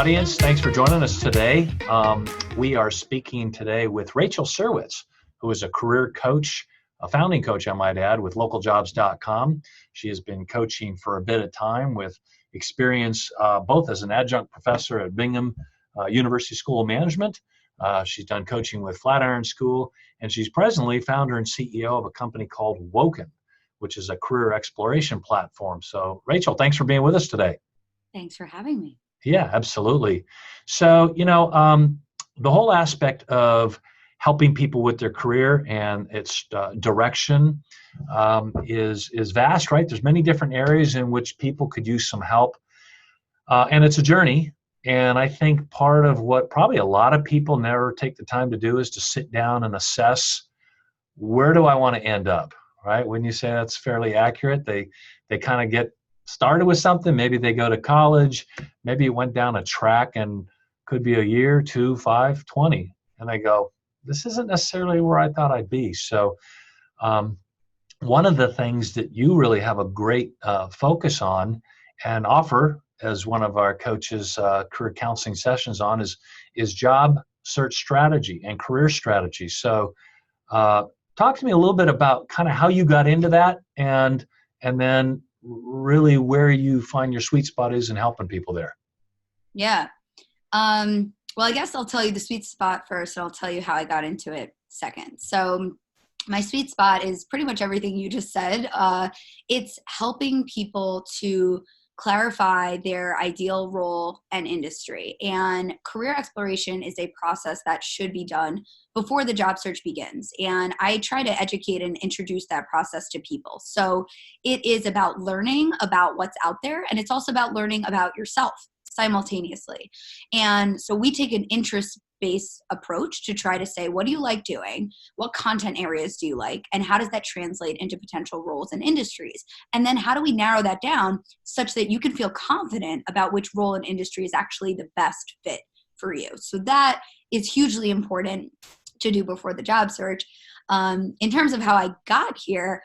audience. Thanks for joining us today. We are speaking today with Rachel Serwetz, who is a career coach, a founding coach, I might add, with LocalJobs.com. She has been coaching for a bit of time with experience both as an adjunct professor at Bingham University School of Management. She's done coaching with Flatiron School, and she's presently founder and CEO of a company called Woken, which is a career exploration platform. So, Rachel, thanks for being with us today. Thanks for having me. Yeah, absolutely. So, the whole aspect of helping people with their career and its direction is vast, right? There's many different areas in which people could use some help, and it's a journey. And I think part of what probably a lot of people never take the time to do is to sit down and assess, where do I want to end up, right? When you say that's fairly accurate, they kind of get started with something. Maybe they go to college, maybe it went down a track and could be a year, 2, 5, 20. And they go, this isn't necessarily where I thought I'd be. So one of the things that you really have a great focus on and offer as one of our coaches' career counseling sessions on is job search strategy and career strategy. So talk to me a little bit about kind of how you got into that and then really where you find your sweet spot is in helping people there. Yeah. Well, I guess I'll tell you the sweet spot first, and I'll tell you how I got into it second. So my sweet spot is pretty much everything you just said. It's helping people to clarify their ideal role and industry. And career exploration is a process that should be done before the job search begins. And I try to educate and introduce that process to people. So it is about learning about what's out there, and it's also about learning about yourself simultaneously. And so we take an interest-based approach to try to say, what do you like doing? What content areas do you like? And how does that translate into potential roles and industries? And then how do we narrow that down such that you can feel confident about which role and industry is actually the best fit for you? So that is hugely important to do before the job search. In terms of how I got here,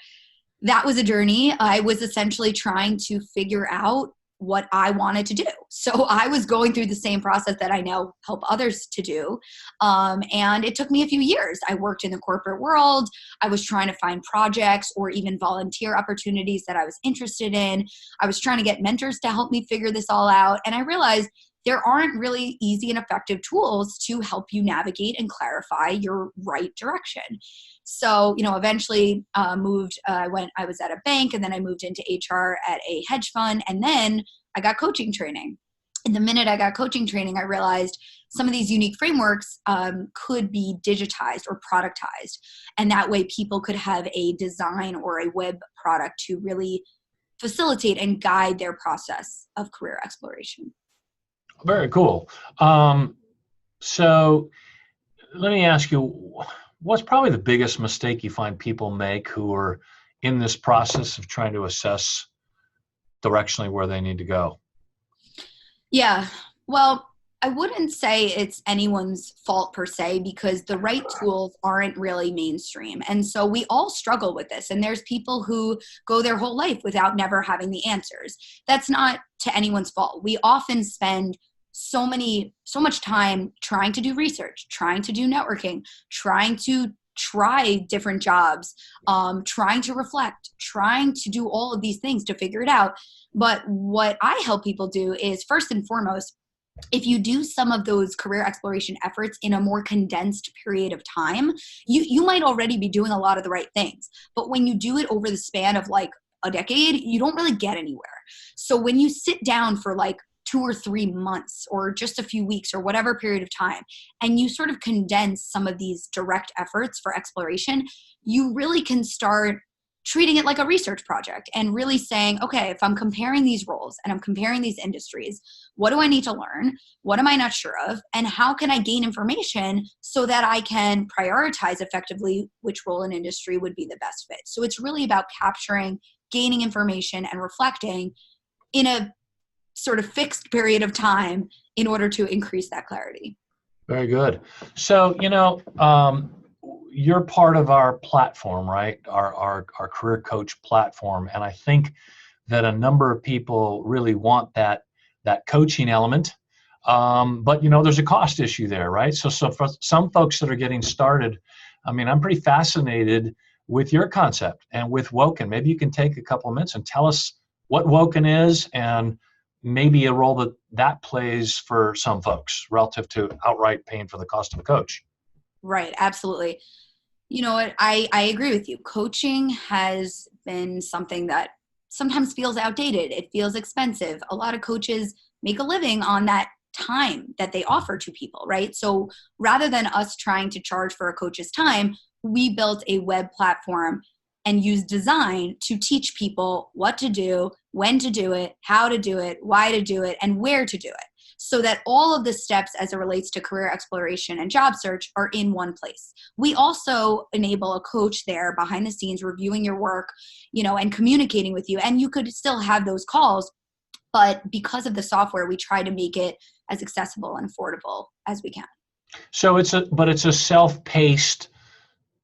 that was a journey. I was essentially trying to figure out what I wanted to do. So I was going through the same process that I now help others to do. And it took me a few years. I worked in the corporate world. I was trying to find projects or even volunteer opportunities that I was interested in. I was trying to get mentors to help me figure this all out. And I realized there aren't really easy and effective tools to help you navigate and clarify your right direction. So, eventually I was at a bank, and then I moved into HR at a hedge fund, and then I got coaching training. And the minute I got coaching training, I realized some of these unique frameworks could be digitized or productized. And that way people could have a design or a web product to really facilitate and guide their process of career exploration. Very cool. So let me ask you, what's probably the biggest mistake you find people make who are in this process of trying to assess directionally where they need to go? Yeah, well, I wouldn't say it's anyone's fault per se, because the right tools aren't really mainstream. And so we all struggle with this. And there's people who go their whole life without never having the answers. That's not to anyone's fault. We often spend so much time trying to do research, trying to do networking, trying to try different jobs, trying to reflect, trying to do all of these things to figure it out. But what I help people do is, first and foremost, if you do some of those career exploration efforts in a more condensed period of time, you might already be doing a lot of the right things. But when you do it over the span of like a decade, you don't really get anywhere. So when you sit down for like 2 or 3 months or just a few weeks or whatever period of time, and you sort of condense some of these direct efforts for exploration, you really can start treating it like a research project and really saying, okay, if I'm comparing these roles and I'm comparing these industries, what do I need to learn? What am I not sure of? And how can I gain information so that I can prioritize effectively which role and industry would be the best fit? So it's really about capturing, gaining information, and reflecting in a sort of fixed period of time in order to increase that clarity. Very good. So, you're part of our platform, right? Our career coach platform. And I think that a number of people really want that coaching element. But there's a cost issue there, right? So for some folks that are getting started, I mean, I'm pretty fascinated with your concept and with Woken. Maybe you can take a couple of minutes and tell us what Woken is and maybe a role that plays for some folks relative to outright paying for the cost of a coach. Right, absolutely. You know what? I agree with you. Coaching has been something that sometimes feels outdated. It feels expensive. A lot of coaches make a living on that time that they offer to people, right? So rather than us trying to charge for a coach's time, we built a web platform and use design to teach people what to do, when to do it, how to do it, why to do it, and where to do it. So that all of the steps as it relates to career exploration and job search are in one place. We also enable a coach there behind the scenes reviewing your work, and communicating with you. And you could still have those calls, but because of the software, we try to make it as accessible and affordable as we can. So it's a self-paced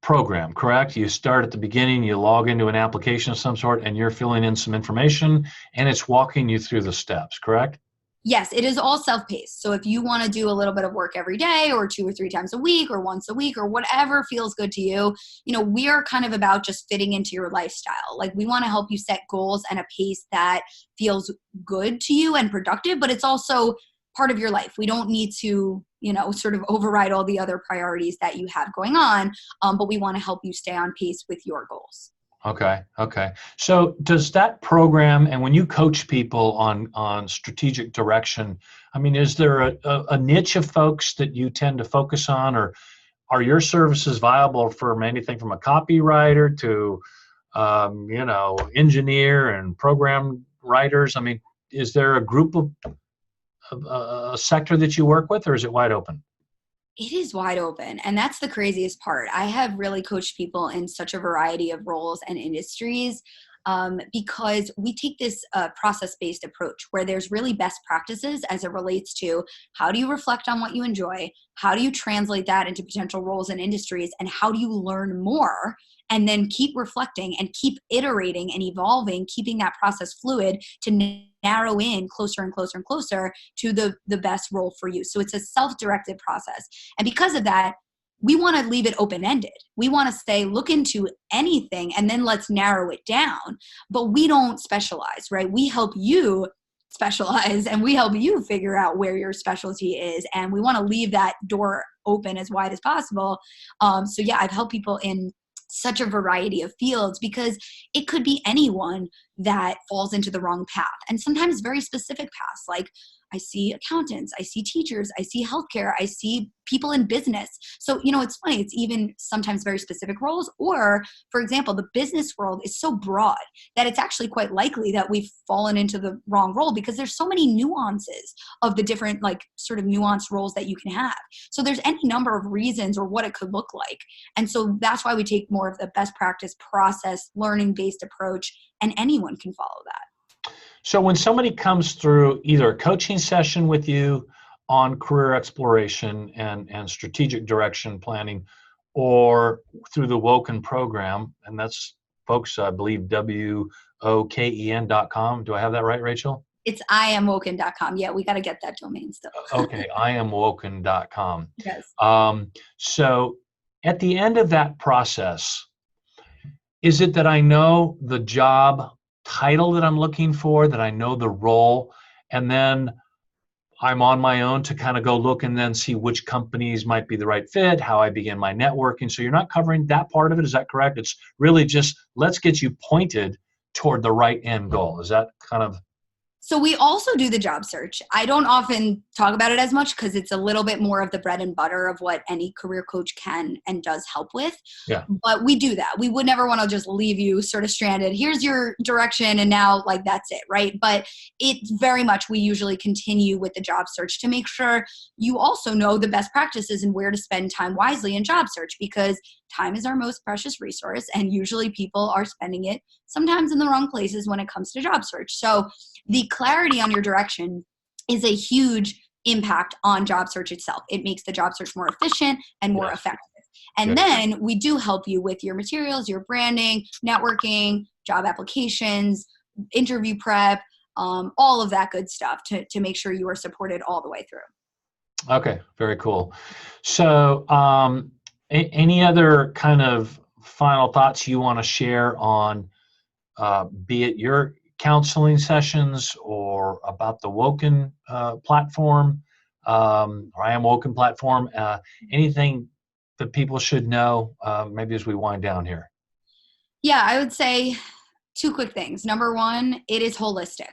program, correct? You start at the beginning, you log into an application of some sort, and you're filling in some information, and it's walking you through the steps, correct? Yes, it is all self-paced. So if you want to do a little bit of work every day or 2 or 3 times a week or once a week or whatever feels good to you, we are kind of about just fitting into your lifestyle. Like, we want to help you set goals and a pace that feels good to you and productive, but it's also part of your life. We don't need to, sort of override all the other priorities that you have going on, but we want to help you stay on pace with your goals. Okay. So does that program, and when you coach people on strategic direction, I mean, is there a niche of folks that you tend to focus on, or are your services viable from anything from a copywriter to, engineer and program writers? I mean, is there a group of a sector that you work with, or is it wide open? It is wide open. And that's the craziest part. I have really coached people in such a variety of roles and industries, because we take this process-based approach where there's really best practices as it relates to how do you reflect on what you enjoy, how do you translate that into potential roles and industries, and how do you learn more and then keep reflecting and keep iterating and evolving, keeping that process fluid to narrow in closer and closer and closer to the best role for you. So it's a self-directed process. And because of that, we want to leave it open-ended. We want to say, look into anything and then let's narrow it down. But we don't specialize, right? We help you specialize and we help you figure out where your specialty is. And we want to leave that door open as wide as possible. So yeah, I've helped people in such a variety of fields because it could be anyone that falls into the wrong path, and sometimes very specific paths. Like, I see accountants, I see teachers, I see healthcare, I see people in business. So, it's funny, it's even sometimes very specific roles. Or, for example, the business world is so broad that it's actually quite likely that we've fallen into the wrong role because there's so many nuances of the different, sort of nuanced roles that you can have. So there's any number of reasons or what it could look like. And so that's why we take more of the best practice process, learning-based approach, and anyone can follow that. So when somebody comes through either a coaching session with you on career exploration and strategic direction planning, or through the Woken program, and that's, folks, I believe, WOKEN.com. Do I have that right, Rachel? It's IamWoken.com. Yeah, we got to get that domain still. Okay, IamWoken.com. Yes. So at the end of that process, is it that I know the job title that I'm looking for, that I know the role, and then I'm on my own to kind of go look and then see which companies might be the right fit, how I begin my networking? So you're not covering that part of it, is that correct? It's really just, let's get you pointed toward the right end goal. Is that kind of? So we also do the job search. I don't often talk about it as much because it's a little bit more of the bread and butter of what any career coach can and does help with. Yeah. But we do that. We would never want to just leave you sort of stranded. Here's your direction and now that's it, right? But it's very much, we usually continue with the job search to make sure you also know the best practices and where to spend time wisely in job search, because time is our most precious resource and usually people are spending it sometimes in the wrong places when it comes to job search. So the clarity on your direction is a huge impact on job search itself. It makes the job search more efficient and more effective. And then we do help you with your materials, your branding, networking, job applications, interview prep, all of that good stuff to make sure you are supported all the way through. Okay, very cool. So any other kind of final thoughts you want to share on be it your counseling sessions or about the Woken platform, or I Am Woken platform, anything that people should know maybe as we wind down here? Yeah, I would say two quick things. Number one, it is holistic.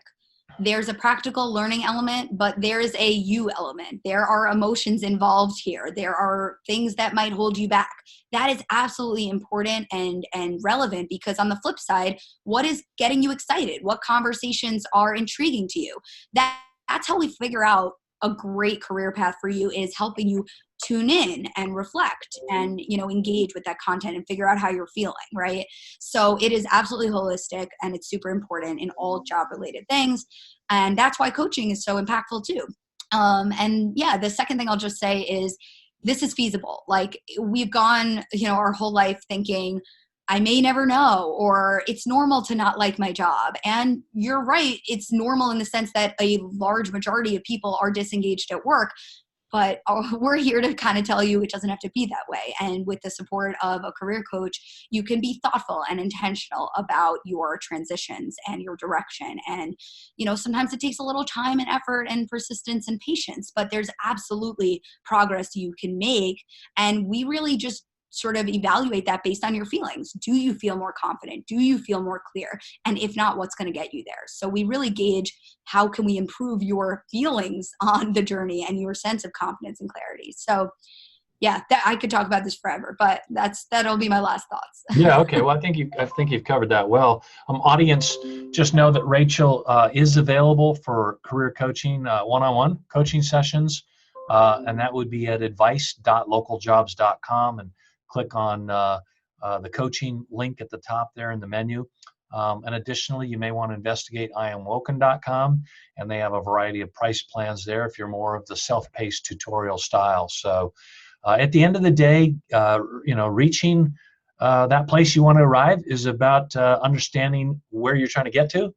There's a practical learning element, but there is a you element. There are emotions involved here. There are things that might hold you back. That is absolutely important and relevant, because on the flip side, what is getting you excited? What conversations are intriguing to you? That's how we figure out a great career path for you, is helping you tune in and reflect and, engage with that content and figure out how you're feeling, right? So it is absolutely holistic, and it's super important in all job related things. And that's why coaching is so impactful too. And yeah, the second thing I'll just say is this is feasible. Like, we've gone, our whole life thinking, I may never know, or it's normal to not like my job. And you're right. It's normal in the sense that a large majority of people are disengaged at work. But we're here to kind of tell you it doesn't have to be that way. And with the support of a career coach, you can be thoughtful and intentional about your transitions and your direction. And, sometimes it takes a little time and effort and persistence and patience, but there's absolutely progress you can make. And we really just sort of evaluate that based on your feelings. Do you feel more confident? Do you feel more clear? And if not, what's going to get you there? So we really gauge how can we improve your feelings on the journey and your sense of confidence and clarity. So yeah, I could talk about this forever, but that'll be my last thoughts. Yeah. Okay. Well, I think you've covered that well. Audience, just know that Rachel is available for career coaching, one-on-one coaching sessions, and that would be at advice.localjobs.com, and click on the coaching link at the top there in the menu. And additionally, you may want to investigate IamWoken.com, and they have a variety of price plans there if you're more of the self-paced tutorial style. So at the end of the day, reaching that place you want to arrive is about understanding where you're trying to get to,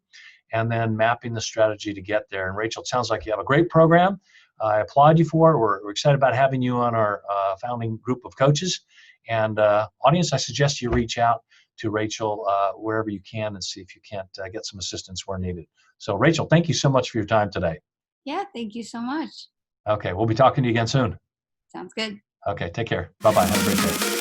and then mapping the strategy to get there. And Rachel, it sounds like you have a great program. I applaud you for it. We're excited about having you on our founding group of coaches. And audience, I suggest you reach out to Rachel wherever you can and see if you can't get some assistance where needed. So Rachel, thank you so much for your time today. Yeah, thank you so much. Okay, we'll be talking to you again soon. Sounds good. Okay, take care. Bye-bye. Have a great day.